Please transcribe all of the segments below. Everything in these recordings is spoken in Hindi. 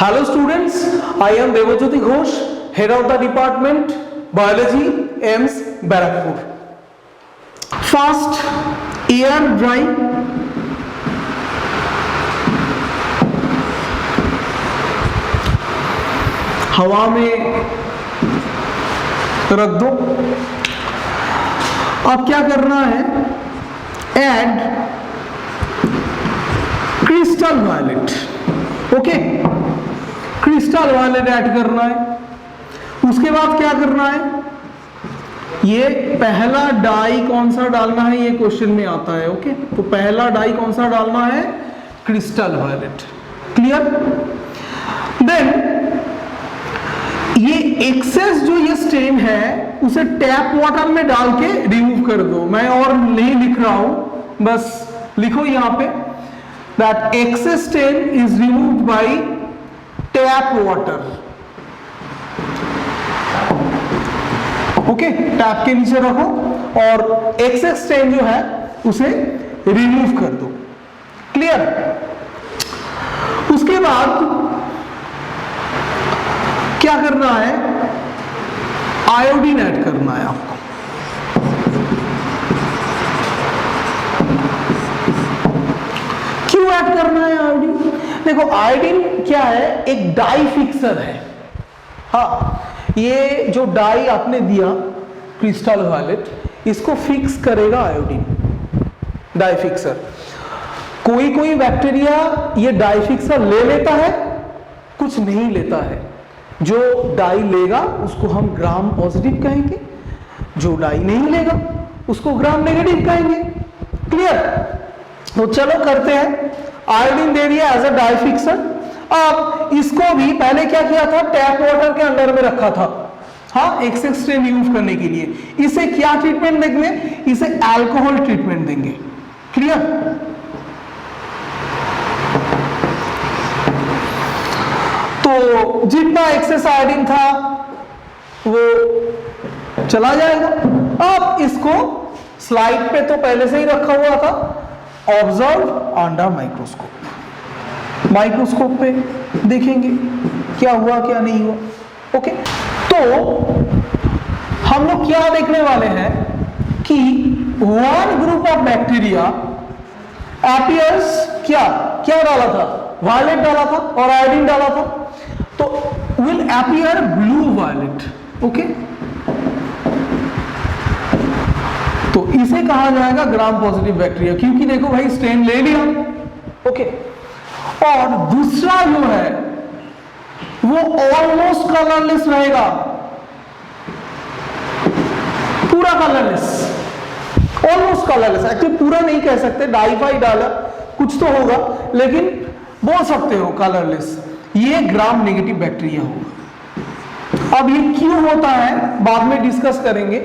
Hello students, I am Devajyoti Ghosh, head of the department Biology, AIMS Barakpur. First, air dry. हवा में रख दो. अब क्या करना है? Add crystal violet. Okay, crystal violet add करना है. उसके बाद क्या करना है? ये पहला डाई कौन सा डालना है, ये क्वेश्चन में आता है. ओके, तो पहला डाई कौन सा डालना है? Crystal violet. क्लियर? देन ये एक्सेस जो ये स्टेन है उसे टैप वाटर में डाल के रिमूव कर दो. मैं और नहीं लिख रहा हूं, बस लिखो यहां पे that excess stain is removed by tap water. Okay, tap के नीचे रखो और एक्सेस स्टेन जो है उसे रिमूव कर दो. क्लियर? उसके बाद क्या करना है? आयोडीन ऐड करना है आपको. क्यों ऐड करना है आयोडीन? देखो, आयोडीन क्या है? एक डाई फिक्सर है. हाँ, ये जो डाई आपने दिया क्रिस्टल वायलेट, इसको फिक्स करेगा आयोडीन. Dye fixer. कोई कोई बैक्टीरिया ये डाई फिक्सर ले लेता है, कुछ नहीं लेता है. जो डाई लेगा उसको हम ग्राम पॉजिटिव कहेंगे, जो डाई नहीं लेगा उसको ग्राम नेगेटिव कहेंगे. क्लियर? तो चलो करते हैं. आयोडीन दे दिया एज अ डाई फिक्सर. अब इसको भी पहले क्या किया था? टैप वाटर के अंदर में रखा था. हाँ, एक्सेस स्टेन रिमूव करने के लिए. इसे क्या ट्रीटमेंट देंगे? इसे अल्कोहल ट्रीटमेंट देंगे. क्लियर? तो जितना एक्सेस आयोडीन था वो चला जाएगा. अब इसको स्लाइड पे तो पहले से ही रखा हुआ था. Observe under microscope. माइक्रोस्कोप पे देखेंगे क्या हुआ क्या नहीं हुआ. ओके, तो हम लोग क्या देखने वाले हैं कि one group of bacteria appears, क्या क्या डाला था? वायलेट डाला था और आयोडीन डाला था, तो will appear blue violet. Okay, तो इसे कहा जाएगा ग्राम पॉजिटिव बैक्टीरिया, क्योंकि देखो भाई स्टेन ले लिया. ओके, और दूसरा जो है वो ऑलमोस्ट कलरलेस रहेगा. पूरा कलरलेस, ऑलमोस्ट कलरलेस. एक्चुअली पूरा नहीं कह सकते, डाइफाई डाला कुछ तो होगा, लेकिन बोल सकते हो कलरलेस. ये ग्राम नेगेटिव बैक्टीरिया होगा. अब ये क्यों होता है बाद में डिस्कस करेंगे.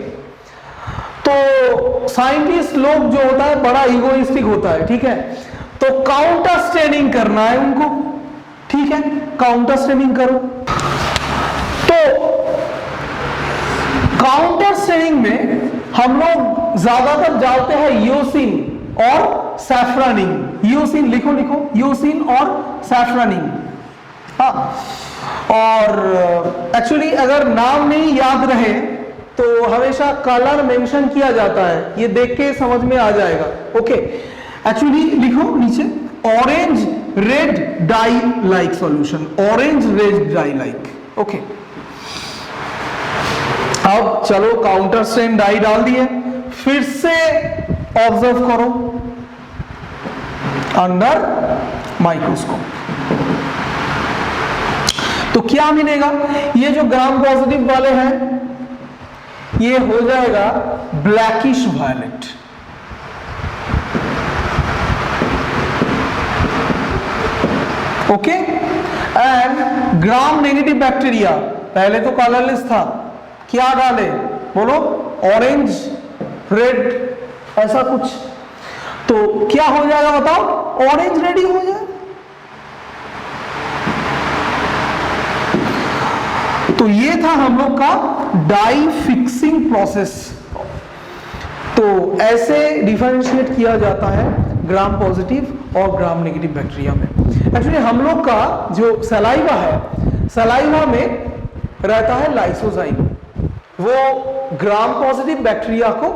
तो साइंटिस्ट लोग जो होता है बड़ा इगोइस्टिक होता है. ठीक है, तो काउंटर स्टेनिंग करना है उनको. ठीक है, काउंटर स्टेनिंग करो. तो काउंटर स्टेनिंग में हम लोग ज्यादातर डालते हैं यूसिन और सैफ्रानिन. यूसिन लिखो लिखो, यूसिन और सैफ्रानिन. हाँ, और एक्चुअली अगर नाम नहीं याद रहे तो हमेशा कलर मेंशन किया जाता है, ये देख के समझ में आ जाएगा. ओके, एक्चुअली लिखो नीचे orange red dye like solution. Orange red dye like. Okay, अब चलो काउंटर स्टेन डाई डाल दिए. फिर से ऑब्जर्व करो अंडर माइक्रोस्कोप. तो क्या मिलेगा? ये जो ग्राम पॉजिटिव वाले हैं ये हो जाएगा blackish violet. Okay, and gram negative bacteria पहले तो कलरलेस था, क्या डाले बोलो? ऑरेंज रेड ऐसा कुछ. तो क्या हो जाएगा बताओ? ऑरेंज रेड ही हो जाए. तो ये था हम लोग का डाई फिक्सिंग प्रोसेस. तो ऐसे डिफरेंशिएट किया जाता है ग्राम पॉजिटिव और ग्राम नेगेटिव बैक्टीरिया में. एक्चुअली हम लोग का जो सलाइवा है, सलाइवा में रहता है लाइसोजाइम, वो ग्राम पॉजिटिव बैक्टीरिया को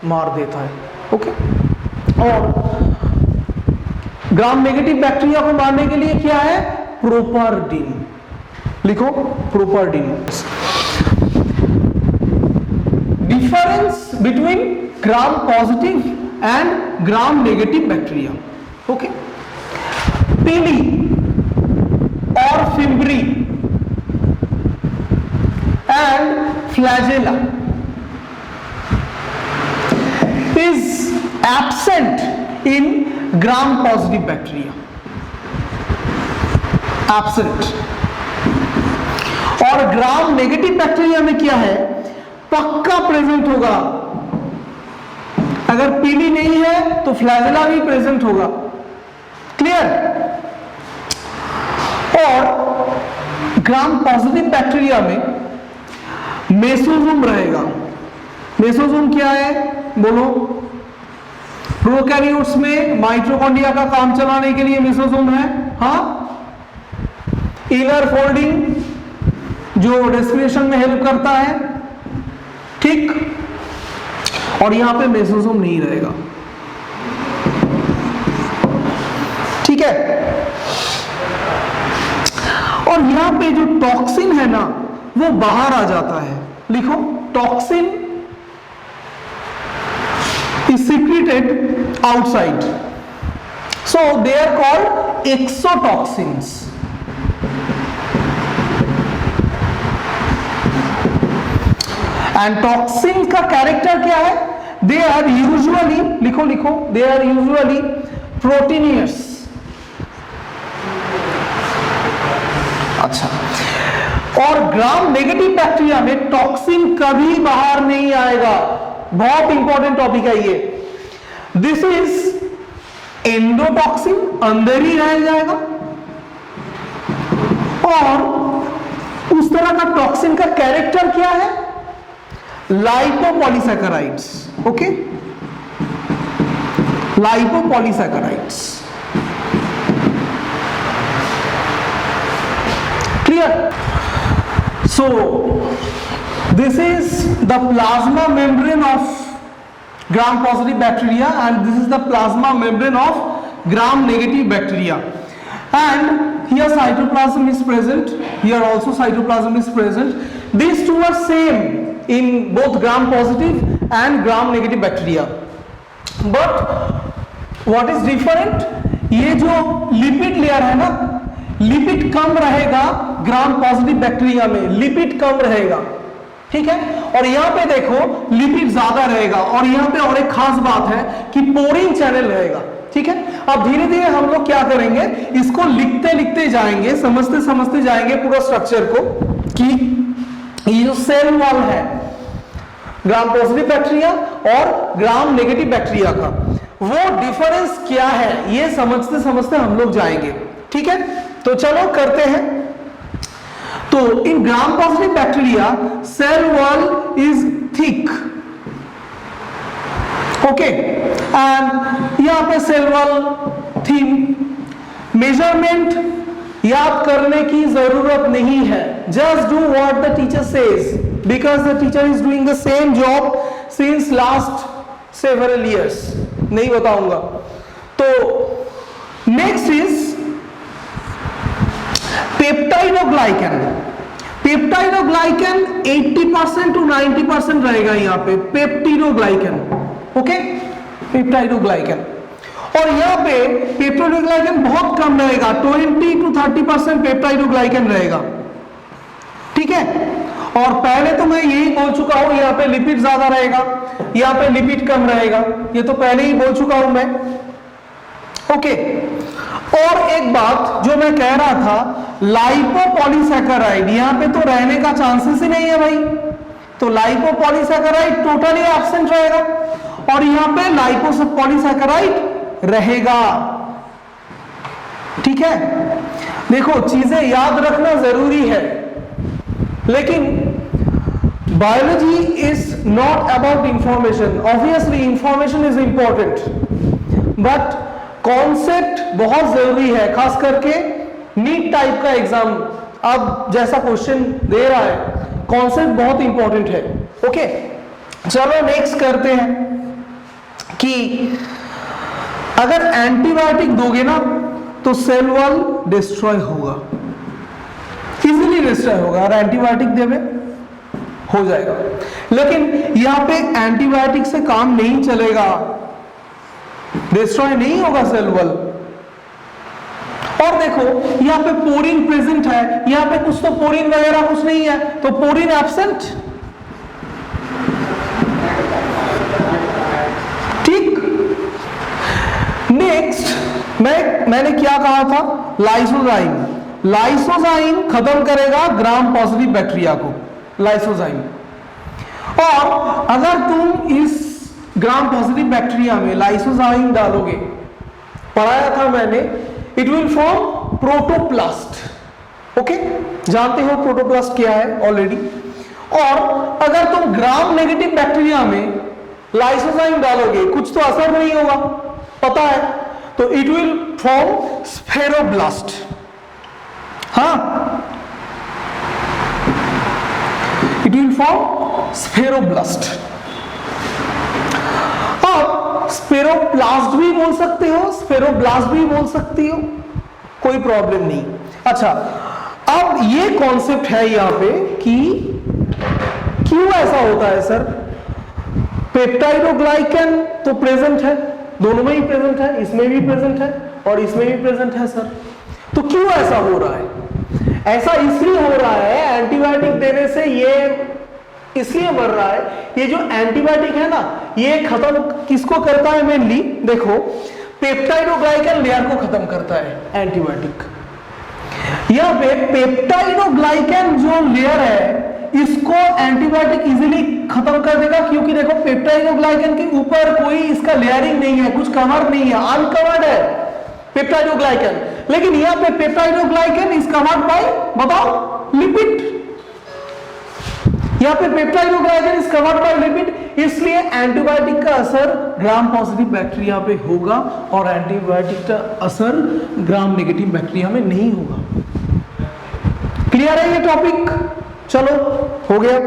मार देता है। ओके, और ग्राम नेगेटिव बैक्टीरिया को मारने के लिए क्या है? प्रोपार्डिन। लिखो properdin. Difference between gram positive and gram negative bacteria. Okay, pili और fimbriae and flagella is absent in gram positive bacteria, absent। और ग्राम नेगेटिव बैक्टीरिया में क्या है? पक्का प्रेजेंट होगा। अगर पीली नहीं है तो फ्लैजेला भी प्रेजेंट होगा। क्लियर? और ग्राम पॉजिटिव बैक्टीरिया में मेसोजोम रहेगा। मेसोजोम क्या है? बोलो। प्रोकैरियोट्स में माइटोकॉन्ड्रिया का काम चलाने के लिए मेसोजोम है। हाँ, इनर फोल्डिंग जो रेस्पिरेशन में हेल्प करता है, ठीक। और यहां पे मेसोजोम नहीं रहेगा, ठीक है। और यहां पे जो टॉक्सिन है ना, वो बाहर आ जाता है। लिखो, toxin is secreted outside, so they are called exotoxins। and toxin का कैरेक्टर क्या है? they are usually, लिखो लिखो, they are usually proteinous। अच्छा, और ग्राम नेगेटिव बैक्टीरिया में टॉक्सिन कभी बाहर नहीं आएगा। बहुत इंपॉर्टेंट टॉपिक है ये। दिस इज एंडोटॉक्सिन, अंदर ही रह जाएगा। और उस तरह का टॉक्सिन का कैरेक्टर क्या है? Lipopolysaccharides. Okay, lipopolysaccharides. Clear? So this is the plasma membrane of gram positive bacteria and this is the plasma membrane of gram negative bacteria, and here cytoplasm is present, here also cytoplasm is present. These two are same in both gram positive and gram negative bacteria, but what is different? ये जो लिपिड लेयर है ना, लिपिड कम रहेगा ग्राम पॉजिटिव बैक्टीरिया में, लिपिड कम रहेगा, ठीक है। और यहां पे देखो लिपिड ज्यादा रहेगा। और यहां पे और एक खास बात है कि पोरिंग चैनल रहेगा, ठीक है। अब धीरे धीरे हम लोग क्या करेंगे, इसको लिखते लिखते जाएंगे, समझते समझते जाएंगे पूरा स्ट्रक्चर को, कि ये जो सेल वॉल है ग्राम पॉजिटिव बैक्टीरिया और ग्राम नेगेटिव बैक्टीरिया का, वो डिफरेंस क्या है, ये समझते समझते हम लोग जाएंगे, ठीक है। तो चलो करते हैं। तो in gram positive bacteria cell wall is thick, okay, and यहां पे सेल वॉल थीम। मेजरमेंट याद करने की जरूरत नहीं है, just do what the teacher says, because the teacher is doing the same job since last several years. नहीं बताऊंगा। तो next is peptidoglycan. Peptidoglycan 80% to 90% रहेगा यहां पे, पेप्टिडोग्लाइकन, ओके, पेप्टाइडोग्लाइकन। और यहां पे पेप्टाइडोग्लाइकन बहुत कम रहेगा, 20 टू 30% पेप्टाइडोग्लाइकन रहेगा, ठीक है। और पहले तो मैं यही बोल चुका हूं, यहां पे लिपिड ज्यादा रहेगा, यहां पे लिपिड कम रहेगा, ये तो पहले ही बोल चुका हूं मैं, ओके। और एक बात जो मैं कह रहा था, लाइपोपॉलीसैकेराइड यहां पे तो रहने का चांसेस ही नहीं है भाई, तो लाइपोपॉलीसैकेराइड टोटली एब्सेंट रहेगा, और यहां पे लाइपोपॉलीसैकेराइड रहेगा, ठीक है। देखो चीजें याद रखना जरूरी है, लेकिन biology is not about information. Obviously information is important, but concept बहुत जरूरी है, खास करके नीट टाइप का एग्जाम अब जैसा क्वेश्चन दे रहा है, कॉन्सेप्ट बहुत इंपॉर्टेंट है। ओके, चलो नेक्स्ट करते हैं कि अगर एंटीबायोटिक दोगे ना तो सेल वॉल डिस्ट्रॉय होगा, इजीली डिस्ट्रॉय होगा। और एंटीबायोटिक देवे हो जाएगा, लेकिन यहां पे एंटीबायोटिक से काम नहीं चलेगा, डिस्ट्रॉय नहीं होगा सेल वॉल। और देखो यहां पे पोरिन प्रेजेंट है, यहां पे कुछ तो पोरिन वगैरह कुछ नहीं है, तो पोरिन एब्सेंट, ठीक। नेक्स्ट मैंने क्या कहा था, लाइसोजाइम। लाइसोजाइम खत्म करेगा ग्राम पॉजिटिव बैक्टीरिया को, लाइसोजाइम। और अगर तुम इस ग्राम पॉजिटिव बैक्टीरिया में लाइसोजाइम डालोगे, पढ़ाया था मैंने, it will form protoplast. Okay, जानते हो प्रोटोप्लास्ट क्या है ऑलरेडी। और अगर तुम ग्राम नेगेटिव बैक्टीरिया में लाइसोजाइम डालोगे, कुछ तो असर नहीं होगा, पता है, तो इट विल फॉर्म स्फेरोब्लास्ट। हाँ, इट विल फॉर्म स्फेरोब्लास्ट। अब स्फेरोप्लास्ट भी बोल सकते हो, स्फेरोब्लास्ट भी बोल सकती हो, कोई प्रॉब्लम नहीं। अच्छा, अब ये कॉन्सेप्ट है यहां पे कि क्यों ऐसा होता है सर, पेप्टाइडोग्लाइकन तो प्रेजेंट है, दोनों में ही प्रेजेंट है, इसमें भी प्रेजेंट है और इसमें भी प्रेजेंट है सर, तो क्यों ऐसा हो रहा है? ऐसा इसलिए हो रहा है, एंटीबायोटिक देने से ये इसलिए मर रहा है। ये जो एंटीबायोटिक है ना, ये खत्म किसको करता है मेनली, देखो पेप्टाइडोग्लाइकन लेयर को खत्म करता है एंटीबायोटिक। यहां पे पेप्टाइडोग्लाइकन जो लेयर है, इसको एंटीबायोटिक इजीली खत्म कर देगा, क्योंकि देखो पेप्टाइडोग्लाइकन के ऊपर कोई इसका लेयरिंग नहीं है, कुछ कवर नहीं है, अनकवर्ड है पेप्टाइडोग्लाइकन। लेकिन यहां पे पेप्टाइडोग्लाइकन इज कवर्ड बाय, बताओ, लिपिड। यहां पे peptidoglycan is covered by lipid, इसलिए एंटीबायोटिक का असर ग्राम पॉजिटिव बैक्टीरिया पे होगा और एंटीबायोटिक का असर ग्राम नेगेटिव बैक्टीरिया में नहीं होगा। क्लियर है ये टॉपिक? चलो, हो गया।